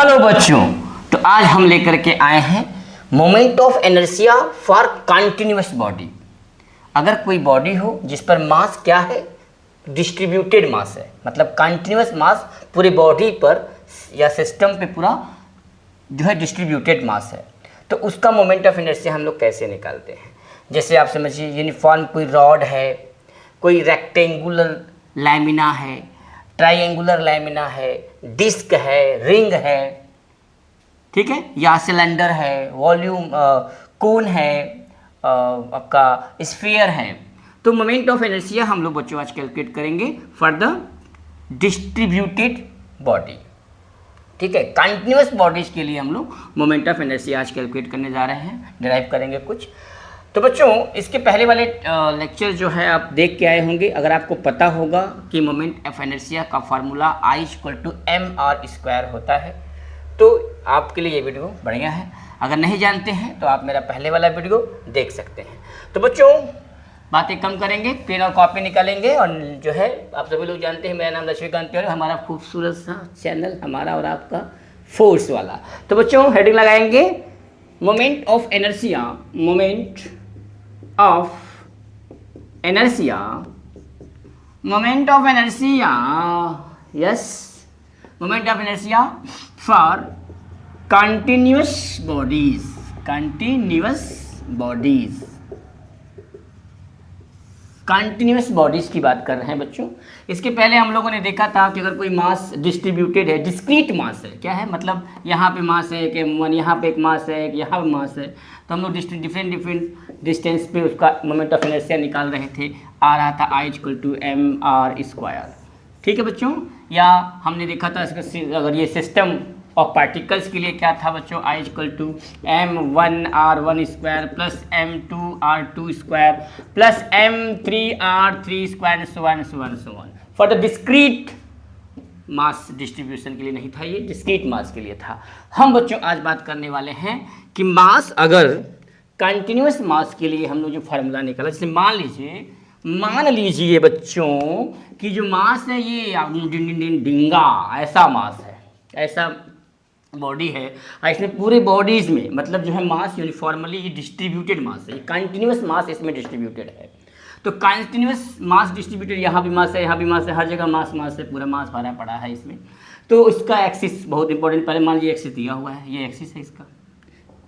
Hello बच्चों, तो आज हम लेकर के आए हैं moment of inertia for continuous body. अगर कोई बॉडी हो जिस पर मास क्या है, डिस्ट्रीब्यूटेड मास है, मतलब कंटिन्यूअस मास पूरे बॉडी पर या सिस्टम पे पूरा जो है डिस्ट्रीब्यूटेड मास है, तो उसका मोमेंट ऑफ इनर्शिया हम लोग कैसे निकालते हैं। जैसे आप समझिए यूनिफॉर्म कोई रॉड है, कोई रेक्टेंगुलर लैमिना है, ट्राइंगुलर लैमिना है, डिस्क है, रिंग है, ठीक है, या सिलेंडर है, वॉल्यूम कोन है, आपका स्फीयर है। तो मोमेंट ऑफ इनर्शिया हम लोग बच्चों आज कैलकुलेट करेंगे फॉर द डिस्ट्रीब्यूटेड बॉडी। ठीक है, कंटिन्यूअस बॉडीज के लिए हम लोग मोमेंट ऑफ इनर्शिया आज कैलकुलेट करने जा रहे हैं, डिराइव करेंगे कुछ। तो बच्चों इसके पहले वाले लेक्चर जो है आप देख के आए होंगे। अगर आपको पता होगा कि मोमेंट ऑफ इनर्शिया का फार्मूला I=mr² होता है, तो आपके लिए ये वीडियो बढ़िया है। अगर नहीं जानते हैं तो आप मेरा पहले वाला वीडियो देख सकते हैं। तो बच्चों बातें कम करेंगे, पेन और कॉपी निकालेंगे, और जो है आप सभी लोग जानते हैं मेरा नाम लक्ष्मीकांत तिवारी, हमारा खूबसूरत सा चैनल हमारा और आपका फोर्स वाला। तो बच्चों हेडिंग लगाएंगे moment of inertia, moment of inertia, moment of inertia, yes, moment of inertia for continuous bodies, continuous bodies, continuous bodies की बात कर रहे हैं बच्चों। इसके पहले हम लोगों ने देखा था कि अगर कोई मास डिस्ट्रीब्यूटेड है, डिस्क्रीट मास है, क्या है मतलब यहाँ पे मास है कि यहाँ पे एक मास है, एक यहाँ पे मास है, तो हम लोग डिफरेंट डिस्टेंस पे उसका मोमेंट ऑफ इनर्शिया निकाल रहे थे। आ रहा था I=mr²। ठीक है बच्चों, या हमने देखा था अगर ये सिस्टम ऑफ पार्टिकल्स के लिए क्या था बच्चों, I=m1r1² plus m2r2² plus m3r3² for the discrete mass distribution के लिए नहीं था, ये डिस्क्रीट मास के लिए था। हम बच्चों आज बात करने वाले हैं कि मास, अगर कंटिन्यूअस मास के लिए हम लोग जो फार्मूला निकाला, जैसे मान लीजिए बच्चों कि जो मास है ये डिंगा ऐसा मास है, ऐसा बॉडी है, और इसमें पूरे बॉडीज में मतलब जो है मास यूनिफॉर्मली डिस्ट्रीब्यूटेड मास है, कंटिन्यूअस मास इसमें डिस्ट्रीब्यूटेड है। तो कंटिन्यूअस मास डिस्ट्रीब्यूटेड, यहाँ भी मास है, यहाँ भी मास है, हर जगह मास है, पूरा मास भरा पड़ा है इसमें। तो इसका एक्सिस बहुत इंपॉर्टेंट, पहले मान लीजिए एक्सिस दिया हुआ है, ये एक्सिस है इसका,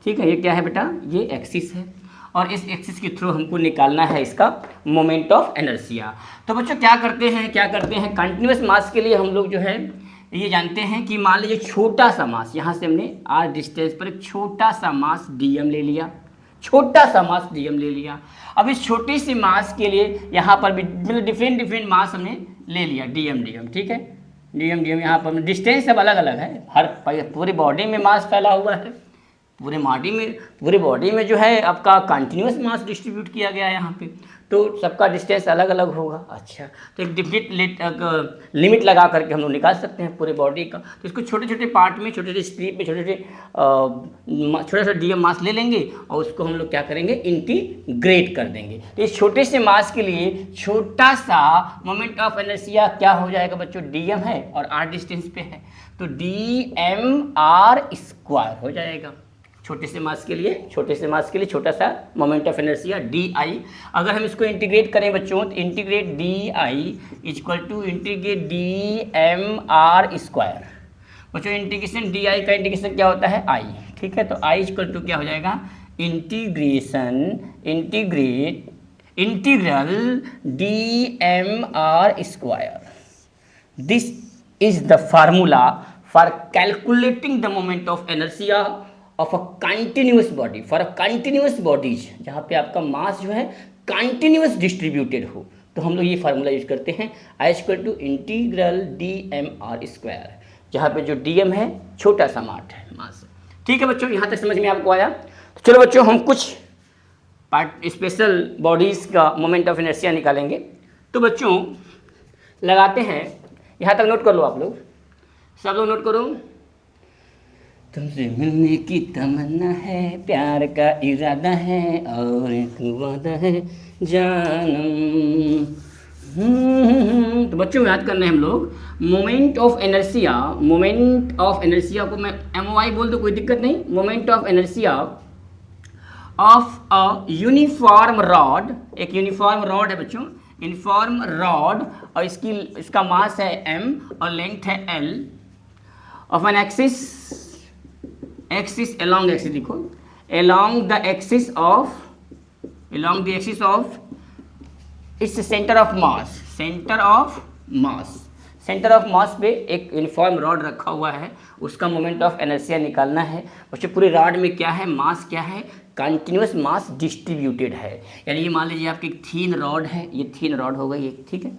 ठीक है, ये क्या है बेटा, ये एक्सिस है, और इस एक्सिस के थ्रू हमको निकालना है इसका मोमेंट ऑफ इनर्शिया। तो बच्चों क्या करते हैं कंटिन्यूअस मास के लिए हम लोग जो है ये जानते हैं कि मान लीजिए छोटा सा मास, यहाँ से हमने r डिस्टेंस पर एक छोटा सा मास dm ले लिया, छोटा सा मास dm ले लिया। अब इस छोटे से मास के लिए यहाँ पर भी मतलब डिफरेंट मास हमने ले लिया dm, ठीक है, dm यहाँ पर डिस्टेंस सब अलग अलग है, हर पूरी बॉडी में मास फैला हुआ है, पूरे बॉडी में जो है आपका कंटिन्यूअस मास डिस्ट्रीब्यूट किया गया है यहाँ पे, तो सबका डिस्टेंस अलग अलग होगा। अच्छा, तो एक डिफरेंट लिमिट लगा करके हम लोग निकाल सकते हैं पूरे बॉडी का। तो इसको छोटे छोटे पार्ट में, छोटे छोटे स्ट्रिप में, छोटा सा डीएम मास ले लेंगे और उसको हम लोग क्या करेंगे, इंटीग्रेट कर देंगे। तो इस छोटे से मास के लिए छोटा सा मोमेंट ऑफ इनर्शिया क्या हो जाएगा बच्चों, डीएम है और r डिस्टेंस पे है, तो dmr² हो जाएगा। छोटे से मास के लिए छोटा सा मोमेंट ऑफ इनर्शिया di। अगर हम इसको इंटीग्रेट करें बच्चों, तो इंटीग्रेट di इंटीग्रेट dmr²। बच्चों इंटीग्रेशन di का इंटीग्रेशन क्या होता है, i, ठीक है, तो I क्या हो जाएगा, integral dmr²। This is the formula for calculating the moment of inertia of a continuous body, for a continuous bodies, जहाँ पे आपका मास जो है कंटिन्यूअस डिस्ट्रीब्यूटेड हो, तो हम लोग ये फार्मूला यूज करते हैं I=इंटीग्रल dmr², जहाँ पे जो dm है छोटा सा मास है। ठीक है बच्चों, यहाँ तक समझ में आपको आया। तो चलो बच्चों हम कुछ स्पेशल बॉडीज़ का मोमेंट ऑफ इनर्शिया निकालेंगे। तो बच्चों लगाते हैं, यहाँ तक नोट कर लो, आप लोग सब लोग नोट करो। तुमसे मिलने की तमन्ना है, प्यार का इरादा है और एक वादा है जानम, तो बच्चों याद करना है हम लोग मोमेंट ऑफ इनर्शिया को मैं MOI बोल दो, कोई दिक्कत नहीं। Moment of inertia of a uniform rod, एक यूनिफॉर्म रॉड है बच्चों, यूनिफॉर्म रॉड, और इसका मास है m और लेंथ है l, of an axis along axis, देखो along the axis of its centre of mass पे एक यूनिफॉर्म रॉड रखा हुआ है, उसका मोमेंट ऑफ इनर्शिया निकालना है। बच्चों पूरे रॉड में क्या है, मास क्या है, कंटिन्यूस मास डिस्ट्रीब्यूटेड है। यानी ये मान लीजिए आपकी थीन रॉड है, ये थीन रॉड हो गई, ठीक है,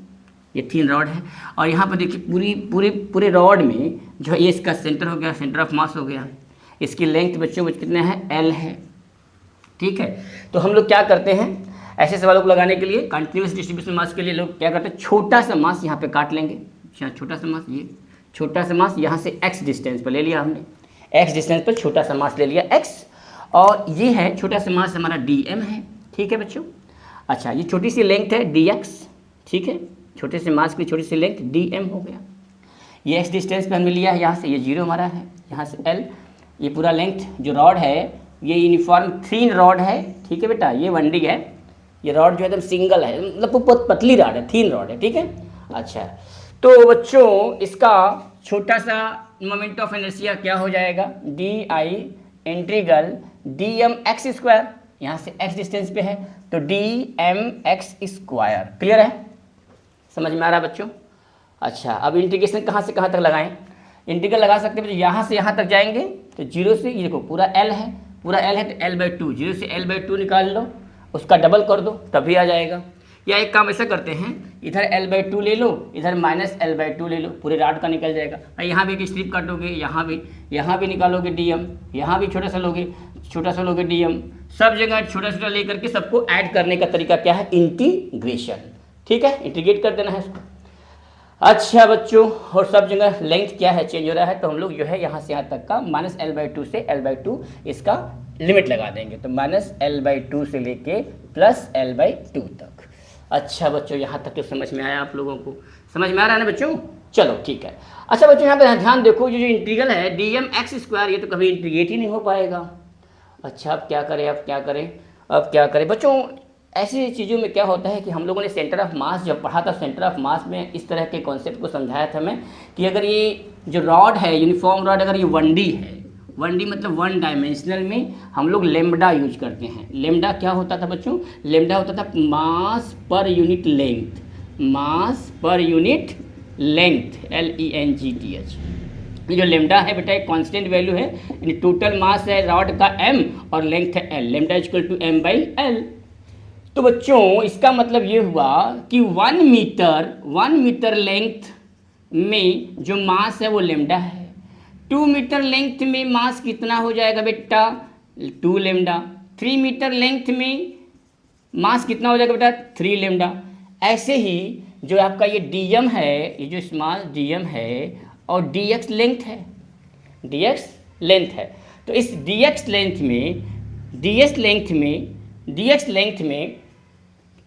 ये थीन रॉड है, और यहाँ पर देखिए पूरे रॉड में जो है ये इसका सेंटर हो गया, सेंटर ऑफ मास हो गया। इसकी लेंथ बच्चों कितने हैं, L है, ठीक है। तो हम लोग क्या करते हैं, ऐसे सवालों को लगाने के लिए कंटिन्यूस डिस्ट्रीब्यूशन मास के लिए लोग क्या करते हैं, छोटा सा मास यहाँ पे काट लेंगे, छोटा सा मास, ये छोटा सा मास यहाँ से x डिस्टेंस पर ले लिया हमने, x डिस्टेंस पर छोटा सा मास ले लिया x, और ये है छोटा सा मास हमारा dm है, ठीक है बच्चों। अच्छा, ये छोटी सी लेंथ है dx, ठीक है, छोटे से मास की छोटी सी लेंथ dm हो गया। ये x डिस्टेंस पे हमने लिया है, यहाँ से ये 0 हमारा है, यहाँ से l, ये पूरा लेंथ जो रॉड है ये यूनिफॉर्म थीन रॉड है, ठीक है बेटा, ये 1D है, ये रॉड जो एकदम सिंगल है, मतलब बहुत पतली रॉड है, थीन रॉड है, ठीक है। अच्छा, तो बच्चों इसका छोटा सा मोमेंट ऑफ इनर्शिया क्या हो जाएगा, DI इंटीग्रल dmx², यहाँ से x डिस्टेंस पे है तो dmx²। क्लियर है, समझ में आ रहा है बच्चों। अच्छा, अब इंटीग्रेशन कहाँ से कहाँ तक लगाएं, इंटीग्रल लगा सकते हैं यहाँ से यहाँ तक जाएंगे तो 0 से, ये देखो पूरा L है, पूरा L है तो L/2, 0 से L/2 निकाल लो, उसका डबल कर दो तभी आ जाएगा। या एक काम ऐसा करते हैं, इधर L/2 ले लो, इधर -L/2 ले लो, पूरे रॉड का निकल जाएगा। और यहाँ भी एक स्ट्रिप काटोगे, यहाँ भी निकालोगे dm, यहाँ भी छोटा सा लोगे dm, सब जगह छोटा लेकर के सबको ऐड करने का तरीका क्या है, इंटीग्रेशन, ठीक है, इंटीग्रेट कर देना है इसको। अच्छा बच्चों, और सब जगह लेंथ क्या है, चेंज हो रहा है, तो हम लोग जो है यहाँ से यहाँ तक का -L/2 से L/2 इसका लिमिट लगा देंगे, तो -L/2 से लेके +L/2 तक। अच्छा बच्चों, यहाँ तक तो समझ में आया, आप लोगों को समझ में आ रहा है ना बच्चों, चलो ठीक है। अच्छा बच्चों, यहाँ पे ध्यान देखो, जो इंटीग्रल है dmx², ये तो कभी इंटीग्रेट ही नहीं हो पाएगा। अच्छा, अब क्या करें बच्चों, ऐसी चीज़ों में क्या होता है कि हम लोगों ने सेंटर ऑफ मास जब पढ़ा था, सेंटर ऑफ मास में इस तरह के कॉन्सेप्ट को समझाया था मैं, कि अगर ये जो रॉड है, यूनिफॉर्म रॉड, अगर ये 1D है, 1D मतलब 1 डायमेंशनल में, हम लोग लेम्डा यूज करते हैं। लेम्डा क्या होता था बच्चों, लेम्डा होता था मास पर यूनिट लेंथ, LENGTH। ये जो लेम्डा है बेटा एक कांस्टेंट वैल्यू है, यानी टोटल मास है रॉड का m और लेंथ है l, लेम्डा = m/l। तो बच्चों इसका मतलब ये हुआ कि 1 मीटर लेंथ में जो मास है वो लेम्डा है। 2 मीटर लेंथ में मास कितना हो जाएगा बेटा, 2 लेम्डा। 3 मीटर लेंथ में मास कितना हो जाएगा बेटा, 3 लेम्डा। ऐसे ही जो आपका ये dm है, ये जो स्मॉल dm है, और dx लेंथ है, तो इस dx लेंथ में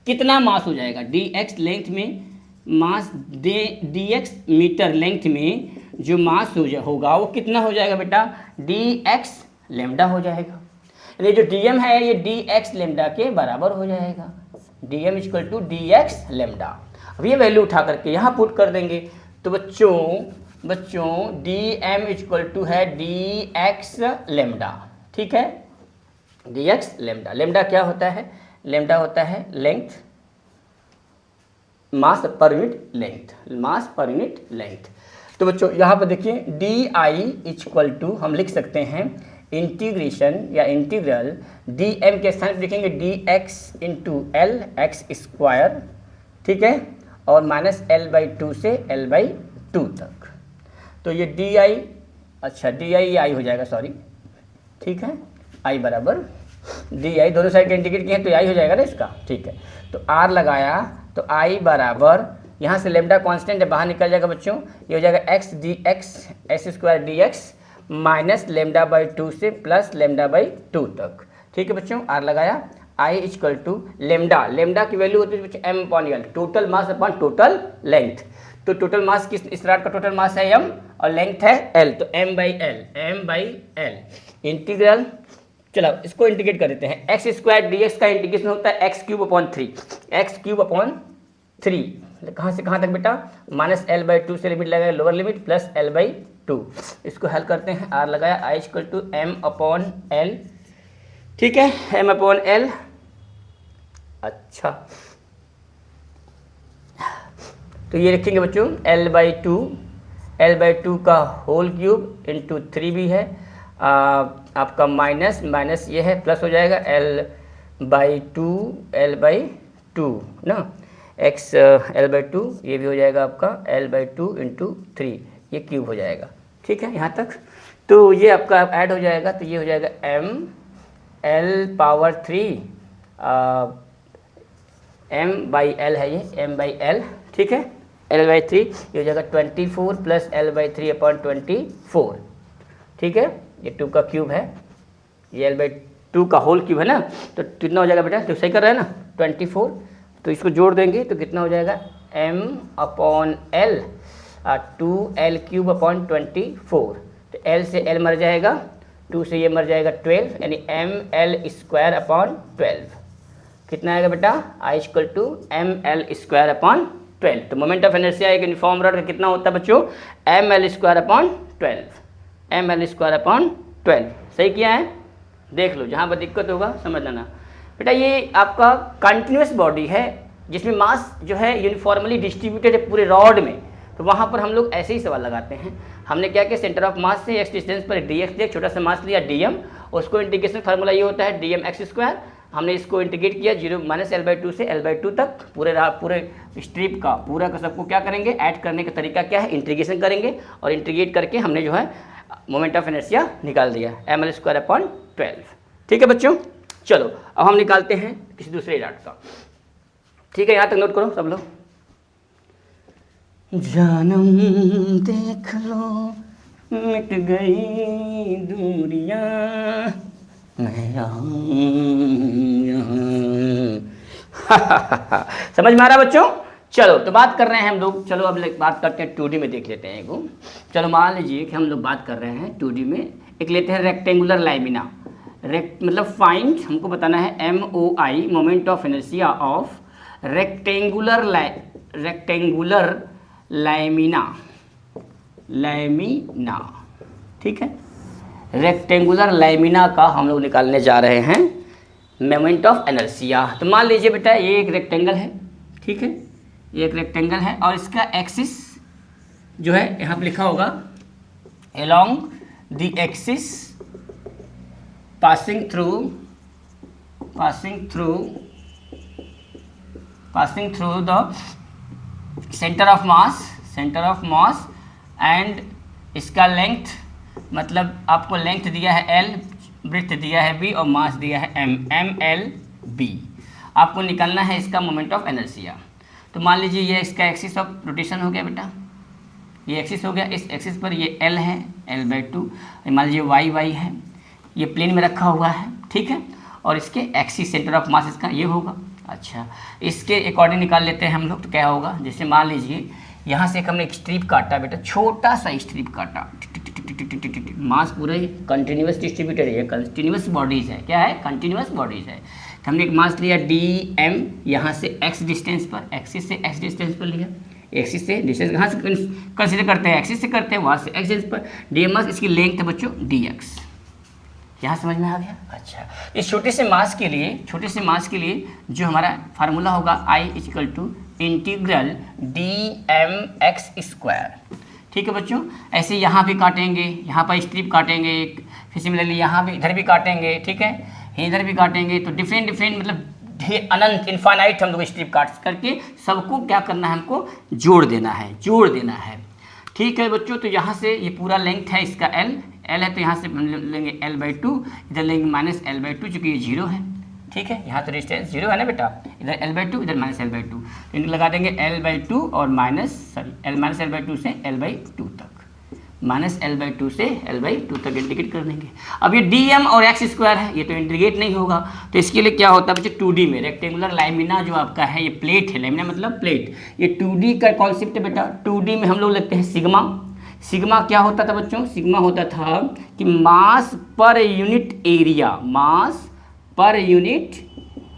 कितना मास हो जाएगा, dx लेंथ में मास, dx मीटर लेंथ में जो मास होगा वो कितना हो जाएगा बेटा, dx लेम्डा हो जाएगा। यानी जो dm है ये dx लेम्डा के बराबर हो जाएगा, dm = dx लेम्डा। अब ये वैल्यू उठा करके यहाँ पुट कर देंगे, तो बच्चों dm = है dx लेम्डा, ठीक है, dx लेम्डा। लेम्डा क्या होता है, लेम्डा होता है लेंथ, मास पर यूनिट लेंथ। तो बच्चों यहाँ पर देखिए di हम लिख सकते हैं इंटीग्रेशन या इंटीग्रल dm के स्थान पर लिखेंगे dx × l x², ठीक है, और -L/2 से L/2 तक। तो ये di, अच्छा di हो जाएगा, सॉरी, ठीक है, i बराबर di, दोनों साइड के इंटीग्रेट किए हैं तो i हो जाएगा ना इसका, ठीक है। तो r लगाया तो i बराबर, यहाँ से लेम्डा कांस्टेंट है, बाहर निकल जाएगा बच्चों, ये हो जाएगा x dx s² dx -λ/2 से +λ/2 तक, ठीक है बच्चों। r लगाया, I equal to lambda, lambda की वैल्यू होती है बच्चों m upon l, total mass upon total length. तो टोटल मास किस, इस रॉड का टोटल मास है m और लेंथ है l, तो m बाई l इंटीग्रल, चलो इसको इंटीग्रेट कर देते हैं। एक्स स्क्वायर डी एक्स का इंटीग्रेशन होता है x cube upon 3, x cube upon 3, कहाँ से कहाँ तक बेटा, माइनस एल बाई 2 से लिमिट लगाया lower limit plus L by 2, इसको हल करते हैं। आर लगाया, I equal to M upon L, ठीक है, एम अपॉन एल। अच्छा तो ये रखेंगे बच्चों एल बाई 2 का होल क्यूब इंटू 3 भी है, आपका माइनस माइनस ये है प्लस हो जाएगा एल बाई टू ना, एक्स एल बाई 2 ये भी हो जाएगा आपका एल बाई 2 इंटू 3, ये क्यूब हो जाएगा, ठीक है यहाँ तक। तो ये आपका ऐड हो जाएगा, तो ये हो जाएगा M L power 3 M by L है, ये एम बाई एल, ठीक है, एल बाई 3 ये हो जाएगा 24 प्लस एल बाई 3 अपॉन 24, ठीक है, ये 2 का क्यूब है, ये एल बाई 2 का होल क्यूब है ना, तो कितना हो जाएगा बेटा, तो सही कर रहे हैं ना 24, तो इसको जोड़ देंगे तो कितना हो जाएगा m upon L 2 L cube upon 24, तो l से l मर जाएगा, 2 से ये मर जाएगा 12, यानी एम एल स्क्वायर अपॉन 12, कितना आएगा बेटा, I equal to M L square upon 12। तो मोमेंट ऑफ इनर्शिया एक यूनिफॉर्म रॉड का कितना होता है बच्चों, M L square upon 12, M L square upon 12, सही किया है, देख लो, जहाँ पर दिक्कत होगा समझ लेना बेटा। ये आपका कंटिन्यूस बॉडी है जिसमें मास जो है यूनिफॉर्मली डिस्ट्रीब्यूटेड है पूरे रॉड में, तो वहाँ पर हम लोग ऐसे ही सवाल लगाते हैं। हमने क्या किया, सेंटर ऑफ मास से एक्स डिस्टेंस पर डी एक्स लिया, छोटा सा मास लिया डी एम, उसको इंटीग्रेशन फार्मूला ये होता है डी एम एक्स स्क्वायर, हमने इसको इंटीग्रेट किया 0 माइनस एल बाई 2 से एल बाई 2 तक, पूरे स्ट्रिप का पूरा का सबको क्या करेंगे, ऐड करने का तरीका क्या है, इंटीग्रेशन करेंगे, और इंटीग्रेट करके हमने जो है मोमेंट ऑफ इनर्शिया निकाल दिया एम एल स्क्वायर अपॉन 12, ठीक है बच्चों। चलो अब हम निकालते हैं किसी दूसरे रॉड का, ठीक है, यहाँ तक नोट करो सब लोग। जानम देख लो मिट गई दूरियां, मैं समझ में आ रहा बच्चों। चलो तो बात कर रहे हैं हम लोग, चलो अब बात करते हैं 2D में, देख लेते हैं एक। चलो मान लीजिए कि हम लोग बात कर रहे हैं 2D में, एक लेते हैं रेक्टेंगुलर लाइमिना, मतलब फाइंड, हमको बताना है MOI moment of inertia of rectangular lamina, ठीक है, रेक्टेंगुलर लाइमिना का हम लोग निकालने जा रहे हैं मोमेंट ऑफ इनर्शिया। तो मान लीजिए बेटा ये एक रेक्टेंगल है, ठीक है, ये एक रेक्टेंगल है और इसका एक्सिस जो है यहाँ पे लिखा होगा along the axis passing through the center of mass and इसका लेंथ, मतलब आपको लेंथ दिया है L, ब्रेड्थ दिया है B और मास दिया है MLB। आपको निकालना है इसका मोमेंट ऑफ इनर्शिया। तो मान लीजिए ये इसका एक्सिस ऑफ रोटेशन हो गया बेटा, ये एक्सिस हो गया, इस एक्सिस पर ये L है, L/2, मान लीजिए Y है, ये प्लेन में रखा हुआ है, ठीक है, और इसके एक्सिस सेंटर ऑफ मास इसका ये होगा। अच्छा, इसके अकॉर्डिंग निकाल लेते हैं हम लोग, तो क्या होगा, जैसे मान लीजिए यहाँ से एक हमने एक स्ट्रिप काटा बेटा, छोटा सा स्ट्रिप काटा, मास पूरे कंटिन्यूस डिस्ट्रीब्यूटेड है, कंटिन्यूस बॉडीज है, क्या है, कंटिन्यूस बॉडीज है। तो हमने एक मास लिया DM, यहाँ से x डिस्टेंस पर, एक्सिस से x डिस्टेंस पर लिया, एक्सिस से डिस्टेंस कहाँ से कंसीडर करते हैं, एक्सिस से करते हैं, वहाँ से x डिस्टेंस पर, DM मास, इसकी लेंथ है बच्चों dx। यहाँ समझ में आ गया। अच्छा, इस छोटे से मास के लिए जो हमारा फार्मूला होगा I equal to integral dmx², ठीक है बच्चों। ऐसे यहाँ भी काटेंगे, यहाँ पर स्ट्रिप काटेंगे, फिर सिमिलरली यहाँ भी, इधर भी काटेंगे, ठीक है, इधर भी काटेंगे, तो डिफरेंट मतलब अनंत इनफाइनाइट हम लोग स्ट्रिप काट करके सबको क्या करना है, हमको जोड़ देना है, ठीक है बच्चों। तो यहाँ से ये पूरा लेंथ है इसका L है, तो यहाँ से लेंगे L/2, इधर लेंगे माइनस L/2, चूँकि ये 0 है, ठीक है, यहाँ तो डिस्टेंस 0 है ना बेटा, इधर L/2, इधर माइनस L/2, तो इनको लगा देंगे L/2 और L/2 से L/2 तक, -L/2 से L/2 तक इंटीग्रेट कर देंगे। अब ये dm और x स्क्वायर है, ये तो इंटीग्रेट नहीं होगा, तो इसके लिए क्या होता है बच्चे 2D में रेक्टेंगुलर लैमिना जो आपका है, ये प्लेट है, लैमिना मतलब प्लेट, ये 2D का कॉन्सेप्ट है बेटा। 2D में हम लोग लिखते हैं सिग्मा। सिग्मा क्या होता था बच्चों? सिग्मा होता था कि मास पर यूनिट एरिया, मास पर यूनिट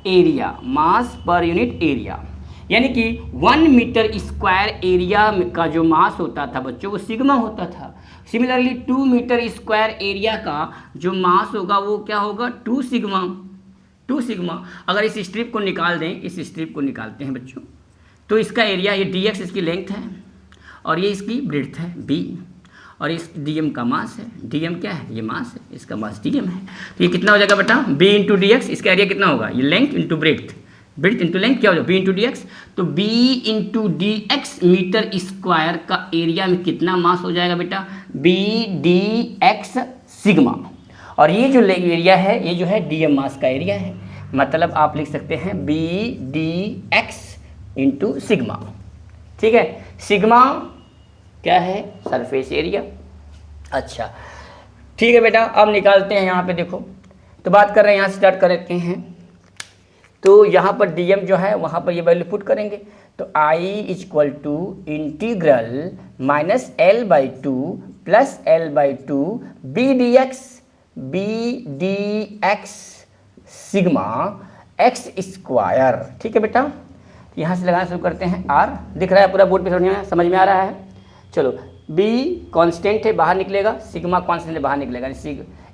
एरिया, मास पर यूनिट एरिया, यानी कि 1 मीटर स्क्वायर एरिया का जो मास होता था बच्चों वो सिग्मा होता था। सिमिलरली 2 मीटर स्क्वायर एरिया का जो मास होगा वो क्या होगा? 2 सिग्मा। 2 सिग्मा। अगर इस स्ट्रिप को निकाल दें, इस स्ट्रिप को निकालते हैं बच्चों, तो इसका एरिया, ये dx इसकी लेंथ है और ये इसकी ब्रेड्थ है b, और इस dm का मास है। dm क्या है? ये मास है, इसका मास dm है। तो ये कितना हो जाएगा बेटा? b into dx। इसका एरिया कितना होगा? ये length into breadth, breadth into length क्या हो जाएगा? b into dx। तो b into dx metre square का एरिया में कितना मास हो जाएगा बेटा? b dx sigma. और ये जो एरिया है, ये जो है dm मास का एरिया है, मतलब आप लिख सकते हैं b dx इंटू सिग्मा। ठीक है, सिग्मा क्या है? Surface area. अच्छा ठीक है बेटा, अब निकालते हैं यहाँ पे देखो, तो बात कर रहे हैं, यहाँ से स्टार्ट करते हैं। तो यहाँ पर dm जो है वहाँ पर ये वैल्यू पुट करेंगे, तो I equal to integral -L/2 plus L/2 b dx sigma x square. ठीक है बेटा, यहाँ से लगाना शुरू करते हैं। r दिख रहा है पूरा बोर्ड पे, समझ में आ रहा है? चलो, b कांस्टेंट है, बाहर निकलेगा, सिग्मा कांस्टेंट है, बाहर निकलेगा,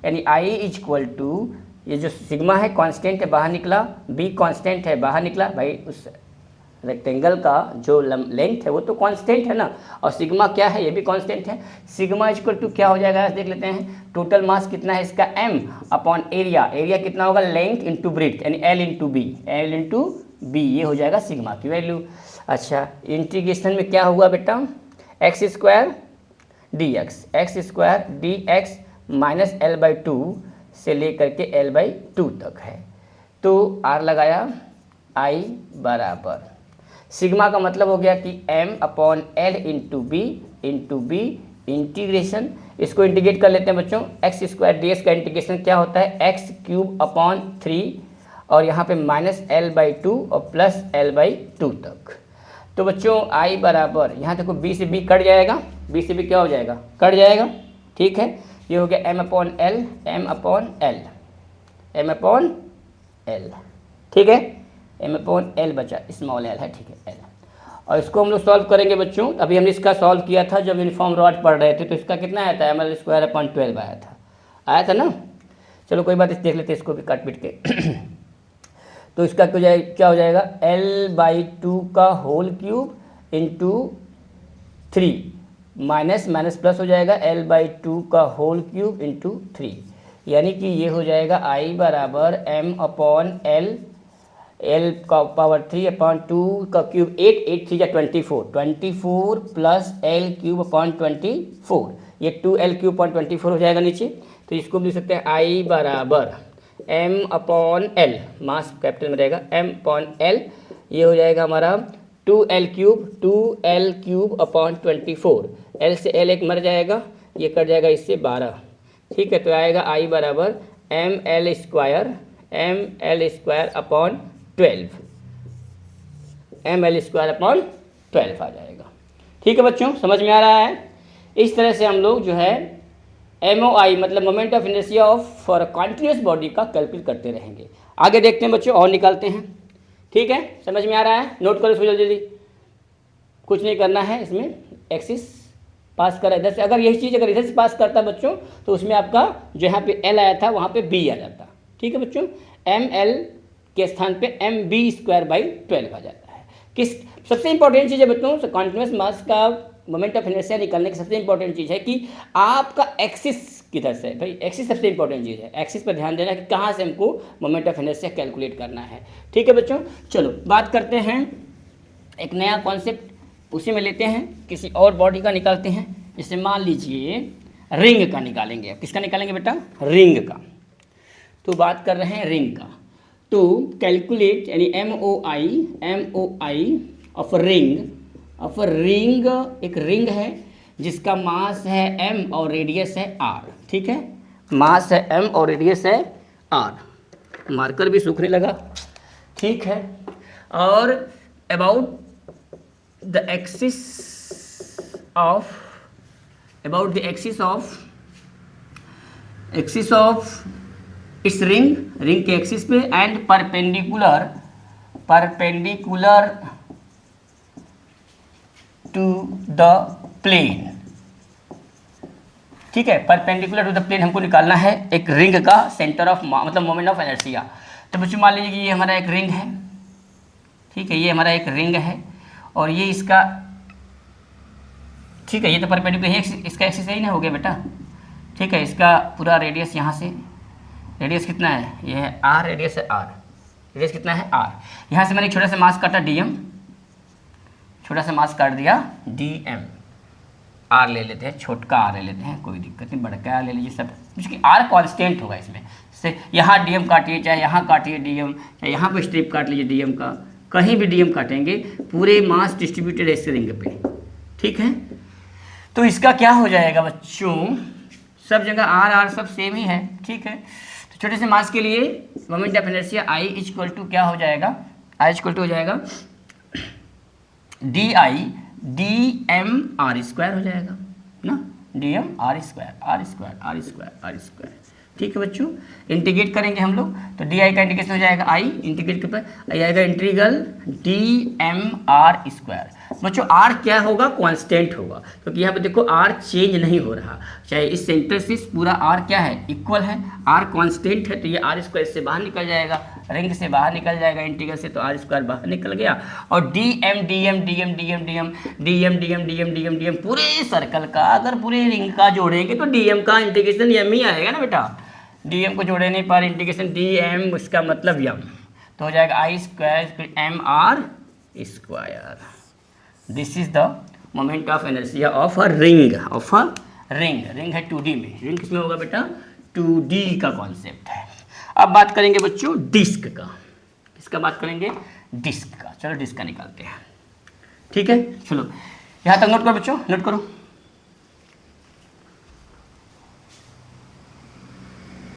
यानी I इक्वल टू, ये जो सिग्मा है कांस्टेंट है, बाहर निकला, b कांस्टेंट है, बाहर निकला। भाई उस रेक्टेंगल का जो लेंथ है वो तो कांस्टेंट है ना, और सिग्मा क्या है? ये भी कांस्टेंट है। सिग्मा इक्वल टू क्या हो जाएगा? देख लेते हैं। टोटल मास कितना है इसका? m अपॉन एरिया, एरिया कितना होगा? लेंथ इंटू ब्रेड्थ, यानी L into B, L into B, ये हो जाएगा सिग्मा की वैल्यू। अच्छा, इंटीग्रेशन में क्या हुआ बेटा? x square dx, x square dx minus L/2 से लेकर के L/2 तक है। तो r लगाया, I बराबर सिग्मा का मतलब हो गया कि m upon L into B integration, इसको इंटीग्रेट कर लेते हैं बच्चों। x स्क्वायर ds का इंटीग्रेशन क्या होता है? x क्यूब अपॉन 3, और यहाँ पे -L/2 और प्लस L/2 तक। तो बच्चों I बराबर, यहाँ देखो b से b कट जाएगा, b से b क्या हो जाएगा? कट जाएगा। ठीक है, ये हो गया m upon L, m upon L, ठीक है, m अपॉन L बचा, स्मॉल l है, ठीक है, l। और इसको हम लोग सॉल्व करेंगे बच्चों। अभी हमने इसका सॉल्व किया था जब यूनिफॉर्म रॉड पढ़ रहे थे, तो इसका कितना आया था? ml स्क्वायर अपॉन 12 आया था ना। चलो कोई बात, देख लेते हैं इसको भी काट पीट के। तो इसका क्या हो जाएगा? L/2 का whole cube into 3 minus plus हो जाएगा L/2 का होल क्यूब इंटू 3, यानी कि ये हो जाएगा I बराबर m अपॉन L का पावर 3 अपॉन 2 का cube 8 3 24 plus L cube upon 24, ये 2L क्यूब अपॉन 24 हो जाएगा नीचे। तो इसको भी लिख सकते हैं I बराबर m upon L, mass capital में रहेगा, m अपॉन L, ये हो जाएगा हमारा 2L क्यूब अपॉन 24, L से L एक मर जाएगा, ये कट जाएगा इससे 12। ठीक है, तो आएगा I बराबर ml square upon 12, ml square upon 12 आ जाएगा। ठीक है बच्चों, समझ में आ रहा है? इस तरह से हम लोग जो है MOI मतलब moment of inertia of for continuous body का कैलकुलेट करते रहेंगे। आगे देखते हैं बच्चों और निकालते हैं। ठीक है, समझ में आ रहा है? नोट करो इसको जल्दी जल्दी, कुछ नहीं करना है इसमें। एक्सिस पास करा इधर से, अगर यही चीज़ अगर इधर से पास करता बच्चों तो उसमें आपका जो यहाँ पे L आया था वहाँ पे B आ जाता। ठीक है बच्चों, ML के स्थान पे MB स्क्वायर बाई 12 आ जाता है। किस सबसे इंपॉर्टेंट चीज़ है बच्चों, कॉन्टिन्यूस मास का मोमेंट ऑफ इनर्शिया निकालने की सबसे इंपॉर्टेंट चीज़ है कि आपका एक्सिस किधर से है। भाई एक्सिस सबसे इंपॉर्टेंट चीज़ है, एक्सिस पर ध्यान देना कि कहाँ से हमको मोमेंट ऑफ इनर्शिया कैलकुलेट करना है। ठीक है बच्चों, चलो बात करते हैं एक नया कॉन्सेप्ट, उसी में लेते हैं, किसी और बॉडी का निकालते हैं। जैसे मान लीजिए रिंग का निकालेंगे। किसका निकालेंगे बेटा? रिंग का। तो बात कर रहे हैं रिंग का, तो कैलकुलेट यानी MOI ऑफ रिंग, एक रिंग है जिसका मास है m और रेडियस है r, ठीक है, मास है m और रेडियस है r, मार्कर भी सूखने लगा, ठीक है। और अबाउट द एक्सिस ऑफ इस रिंग के एक्सिस पे and perpendicular to the plane, ठीक है, परपेंडिकुलर टू द प्लेन हमको निकालना है एक रिंग का सेंटर ऑफ मतलब मोमेंट ऑफ इनर्शिया। तो बच्चों मान लीजिए कि ये हमारा एक रिंग है, ठीक है, ये हमारा एक रिंग है और ये इसका, ठीक है, ये तो परपेंडिकुलर है, इसका एक्सिस यही ना हो गया बेटा, ठीक है, इसका पूरा रेडियस यहाँ से, रेडियस कितना है, ये है r, रेडियस है r, रेडियस कितना है r। यहाँ से मैंने एक छोटा सा मास काटा dm, छोटा सा मास काट दिया dm, r ले लेते हैं, छोटका r ले लेते हैं, कोई दिक्कत नहीं, बड़का r ले लीजिए सब, क्योंकि r कांस्टेंट होगा इसमें से। यहाँ dm काटिए, चाहे यहाँ काटिए dm, चाहे यहाँ पे स्ट्रिप काट लीजिए dm का, कहीं भी dm काटेंगे, पूरे मास डिस्ट्रीब्यूटेड है इस रिंग पे, ठीक है। तो इसका क्या हो जाएगा बच्चों, सब जगह r सब सेम ही है, ठीक है। तो छोटे से मास के लिए moment of inertia I equal to क्या हो जाएगा, I इक्वल टू हो जाएगा DI dm r स्क्वायर हो जाएगा ना, dm r स्क्वायर, ठीक है बच्चों। इंटीग्रेट करेंगे हम लोग तो डी आई का इंटीग्रेशन हो जाएगा आई, इंटीग्रेट के ऊपर आई आएगा integral d m are square. बच्चों आर क्या होगा, कांस्टेंट होगा, क्योंकि यहाँ पे देखो आर चेंज नहीं हो रहा, चाहे इस सेंटर से पूरा आर क्या है, इक्वल है, आर कांस्टेंट है, तो ये आर स्क्वायर से बाहर निकल जाएगा, रिंग से बाहर निकल जाएगा इंटीग्रल से, तो आर स्क्वायर बाहर निकल गया। और डी एम पूरे सर्कल का, अगर पूरे रिंग का जोड़ेंगे तो डी एम का इंटीग्रेशन एम ही आएगा ना बेटा, डी एम को जोड़े नहीं पर इंटीग्रेशन डी एम, इसका मतलब यम, तो हो जाएगा I square M are square. This is the moment of inertia of a ring, ring है 2D में, रिंग किसमें होगा बेटा, 2D का कॉन्सेप्ट है। अब बात करेंगे बच्चों डिस्क का, किसका बात करेंगे, डिस्क का। चलो डिस्क का निकालते हैं, ठीक है। चलो यहाँ तक नोट करो बच्चों, नोट करो।